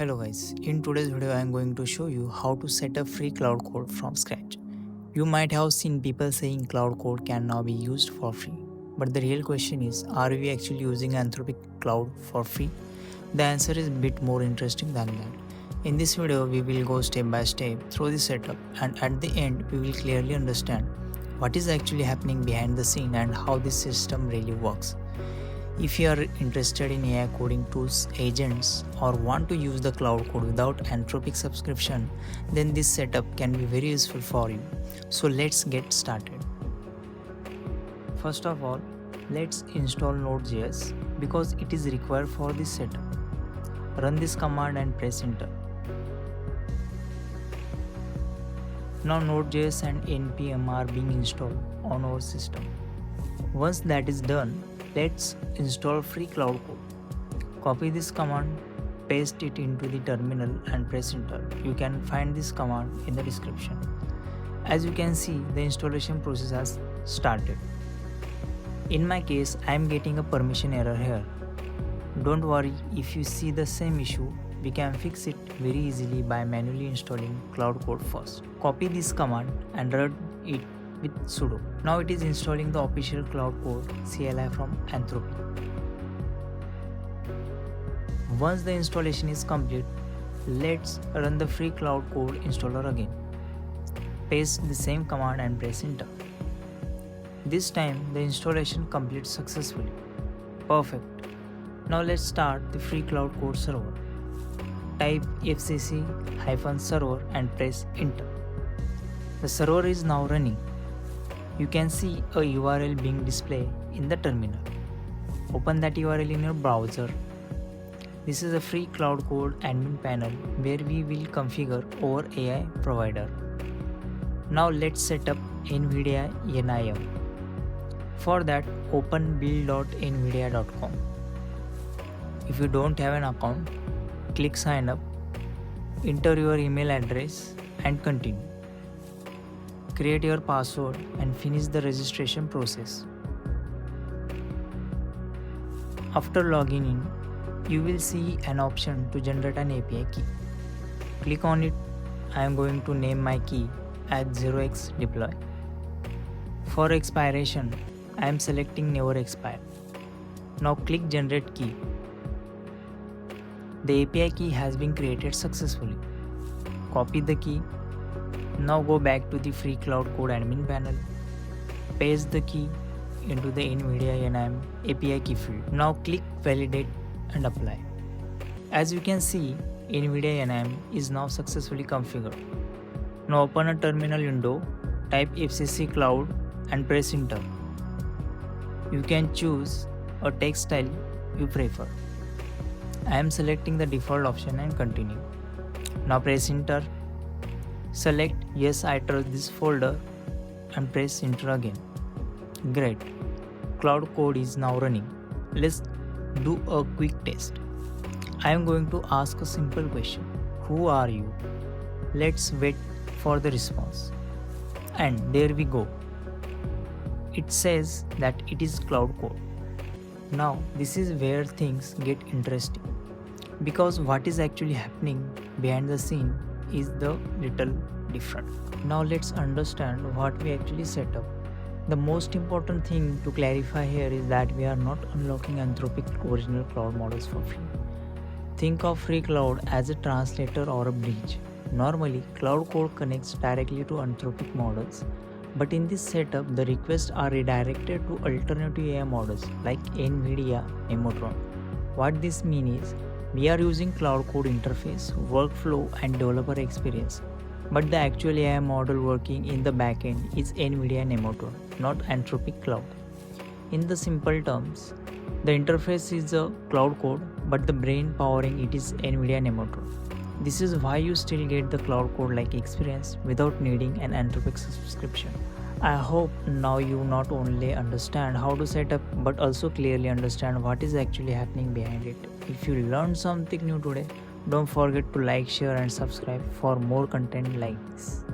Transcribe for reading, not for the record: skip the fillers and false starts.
Hello guys, in today's video I am going to show you how to set up free cloud code from scratch. You might have seen people saying cloud code can now be used for free. But the real question is, are we actually using Anthropic Cloud for free? The answer is a bit more interesting than that. In this video we will go step by step through the setup, and at the end we will clearly understand what is actually happening behind the scene and how this system really works. If you are interested in AI coding tools, agents, or want to use the cloud code without Anthropic subscription, then this setup can be very useful for you. So let's get started. First of all, let's install Node.js because it is required for this setup. Run this command and press enter. Now Node.js and npm are being installed on our system. Once that is done, let's install free cloud code. Copy this command, paste it into the terminal and press enter. You can find this command in the description. As you can see, the installation process has started. In my case, I am getting a permission error here. Don't worry, if you see the same issue, we can fix it very easily by manually installing cloud code first. Copy this command and run it with sudo. Now it is installing the official cloud code CLI from Anthropic. Once the installation is complete, let's run the free cloud code installer again. Paste the same command and press enter. This time the installation completes successfully. Perfect. Now let's start the free cloud code server. Type fcc-server and press enter. The server is now running. You can see a URL being displayed in the terminal. Open that URL in your browser. This is a free cloud code admin panel where we will configure our AI provider. Now let's set up NVIDIA NIM. For that, open build.nvidia.com. If you don't have an account, click sign up, enter your email address and continue. Create your password and finish the registration process. After logging in, you will see an option to generate an API key. Click on it. I am going to name my key as 0x deploy. For expiration, I am selecting never expire. Now click generate key. The API key has been created successfully. Copy the key. Now go back to the free cloud code admin panel. Paste the key into the NVIDIA NIM API key field. Now click validate and apply. As you can see, NVIDIA NIM is now successfully configured. Now open a terminal window, type fcc cloud and press enter. You can choose a text style you prefer. I am selecting the default option and continue. Now press enter. Select yes, I trust this folder and press enter again. Great. Cloud code is now running. Let's do a quick test. I am going to ask a simple question. Who are you? Let's wait for the response. And there we go. It says that it is cloud code. Now this is where things get interesting, because what is actually happening behind the scene is the little different. Now let's understand what we actually set up. The most important thing to clarify here is that we are not unlocking Anthropic original cloud models for free. Think of free cloud as a translator or a bridge. Normally, cloud code connects directly to Anthropic models, but in this setup, the requests are redirected to alternative AI models like NVIDIA NIM API. What this means is, we are using cloud code interface, workflow and developer experience, but the actual AI model working in the backend is NVIDIA NIM API, not Anthropic Cloud. In the simple terms, the interface is a cloud code, but the brain powering it is NVIDIA NIM API. This is why you still get the cloud code like experience without needing an Anthropic subscription. I hope now you not only understand how to set up but also clearly understand what is actually happening behind it. If you learned something new today, don't forget to like, share and subscribe for more content like this.